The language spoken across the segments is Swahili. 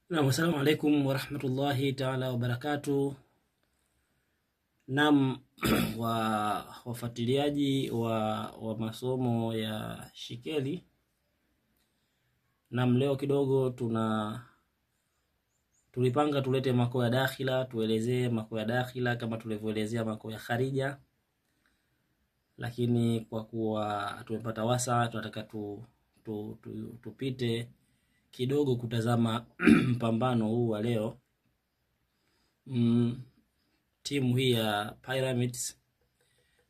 Assalamu alaikum warahmatullahi ta'ala wabarakatuh. Naam, wafuatiliaji wa masomo ya Shikeli. Naam, leo kidogo tulipanga tulete mako ya dakhila, tuelezee mako ya dakhila kama tulivyoelezea mako ya kharija. Lakini kwa kuwa tumepata wasa, tunataka tupite kidogo kutazama mpambano huu wa leo. Timu hii ya Pyramids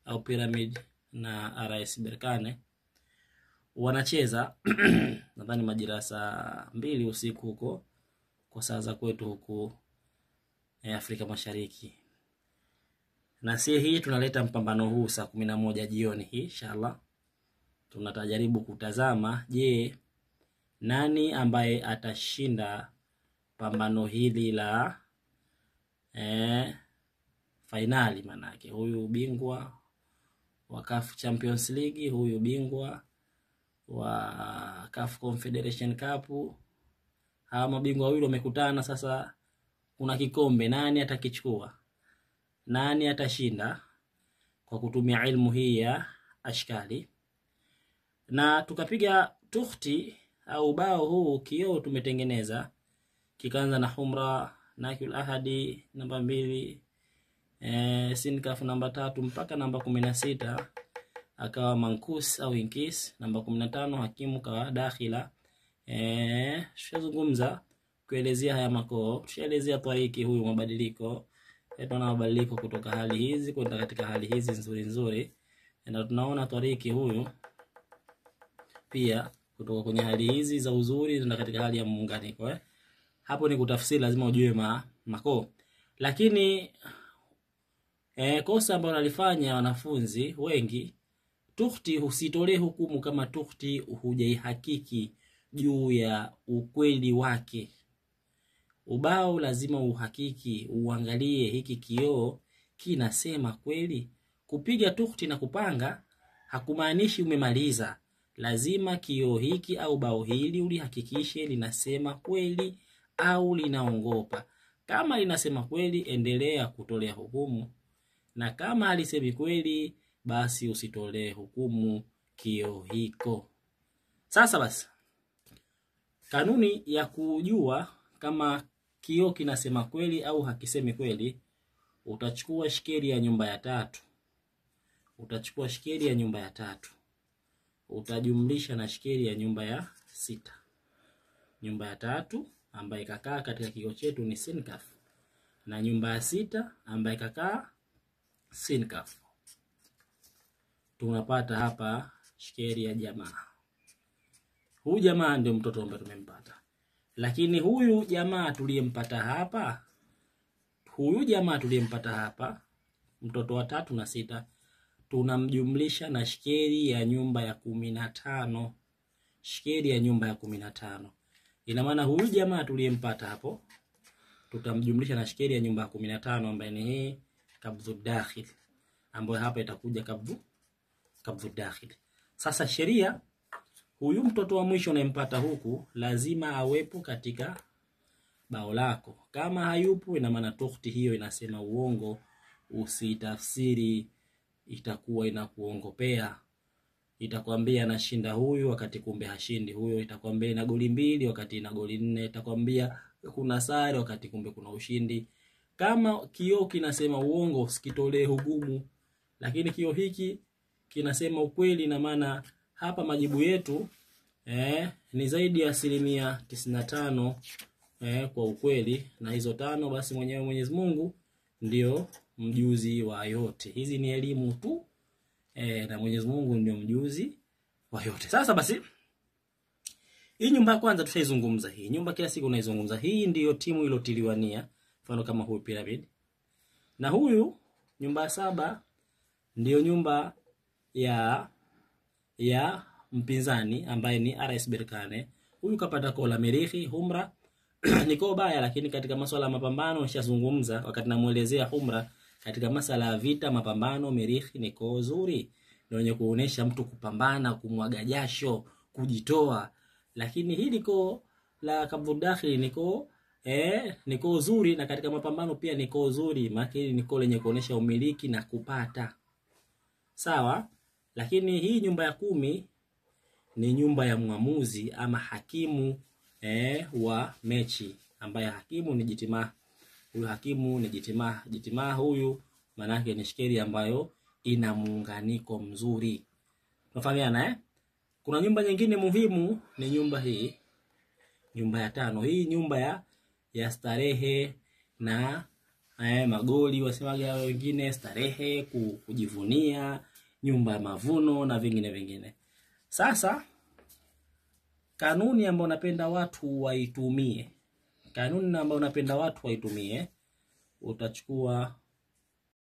au Pyramid na RS Berkane wanacheza nadhani majira saa 2 usiku huko kwa saa za kwetu huku Afrika Mashariki. Na si hii tunaleta mpambano huu saa 11 jioni hii inshallah. Tunatajaribu kutazama je, nani ambaye atashinda pambano hili la finali, manake huyu bingwa wa CAF Champions League, huyu bingwa wa CAF Confederation Cup. Hawa mabingwa wawili wamekutana sasa, kuna kikombe, nani atakichukua? Nani atashinda? Kwa kutumia ilmu hii ya ashkali. Na tukapiga tukhti au bao huu kioo tumetengeneza, kikaanza na humra, nakul ahadi namba 2, sinkaf namba 3 mpaka namba 16, akawa mankus au inkis namba 15, hakimu kawa dakhila. Tushazungumza kuelezea haya makoo, tushaelezea tariki huyu mabadiliko. Tunaona mabadiliko kutoka hali hizi kwenda katika hali hizi nzuri, na tunaona tariki huyu pia kutoka kwenye hali hizi za uzuri na katika hali ya muunganiko. Hapo ni kutafsiri, lazima ujue makoo. Lakini kosa ambalo walifanya wanafunzi wengi, tukhti usitolee hukumu kama tukhti hujaihakiki juu ya ukweli wake. Ubao lazima uhakiki, uangalie hiki kioo kinasema kweli. Kupiga tukhti na kupanga hakumaanishi umemaliza. Lazima kioo hiki au bao hili ulihakikishe linasema kweli au linaongopa. Kama linasema kweli, endelea kutolea hukumu, na kama halisemi kweli, basi usitolee hukumu kioo hiko. Sasa basi, kanuni ya kujua kama kioo kinasema kweli au hakisemi kweli, utachukua shikeli ya nyumba ya 3. Utachukua shikeli ya nyumba ya 3, utajumlisha na shikeli ya nyumba ya 6. Nyumba ya 3 ambayo ikakaa katika kioo chetu ni sinkaf, na nyumba ya 6 ambayo ikakaa sinkaf. Tunapata hapa shikeli ya jamaa. Huyu jamaa ndio mtoto ambaye tumempata. Lakini huyu jamaa tuliyempata hapa, mtoto wa 3 na 6, tunamjumlisha na shikeli ya nyumba ya 15. Shikeli ya nyumba ya 15. Ina maana huyu jamaa tuliyempata hapo tutamjumlisha na shikeli ya nyumba ya 15 ambayo ni hii kabdhu dakhil, ambayo hapa itakuja kabdhu dakhil. Sasa sheria, huyu mtoto wa mwisho unayempata huku lazima awepo katika bao lako. Kama hayupo, ina maana tukhti hiyo inasema uongo. Usitafsiri, itakuwa inakuongopea. Itakwambia anashinda huyu wakati kumbe hashindi huyo. Itakwambia ina goli 2 wakati ina goli 4. Itakwambia kuna sare wakati kumbe kuna ushindi. Kama kioo kinasema uongo, usikitolee hukumu. Lakini kioo hiki kinasema ukweli, na maana hapa majibu yetu ni zaidi ya 95% kwa ukweli, na hizo 5 basi mwenyewe Mwenyezi Mungu ndio mjuzi wa yote. Hizi ni elimu tu, na Mwenyezi Mungu ndio mjuzi wa yote. Sasa basi, hii nyumba ya kwanza tushaizungumza. Hii nyumba kila siku unaizungumza. Hii ndio timu ilotiliwania, mfano kama huyu Pyramid. Na huyu nyumba ya 7 ndio nyumba ya mpinzani ambaye ni RS Berkane. Huyu kapata kola Merihi humra niko baya, lakini katika masuala ya mapambano nishazungumza wakati namuelezea humra. Katika masuala ya vita, mapambano, Merihi niko nzuri, ndio yenye kuonesha mtu kupambana, kumwaga jasho, kujitoa. Lakini hili ko la kabdhu dakhili niko ni koo zuri, na katika mapambano pia ni koo zuri, maana hili ni koo lenye kuonesha umiliki na kupata. Sawa? Lakini hii nyumba ya 10 ni nyumba ya mwamuzi ama hakimu wa mechi, ambaye hakimu ni jitimaa. Huyu hakimu ni jitimaa. Jitimaa huyu maana yake ni shkeli ambayo ina muunganiko mzuri. Tunafahamiana Kuna nyumba nyingine muhimu ni nyumba hii. Nyumba ya 5. Hii nyumba ya starehe na magoli, wasemaga wengine starehe, kujivunia, nyumba ya mavuno na vingine. Sasa kanuni ambayo napenda watu waitumie. Utachukua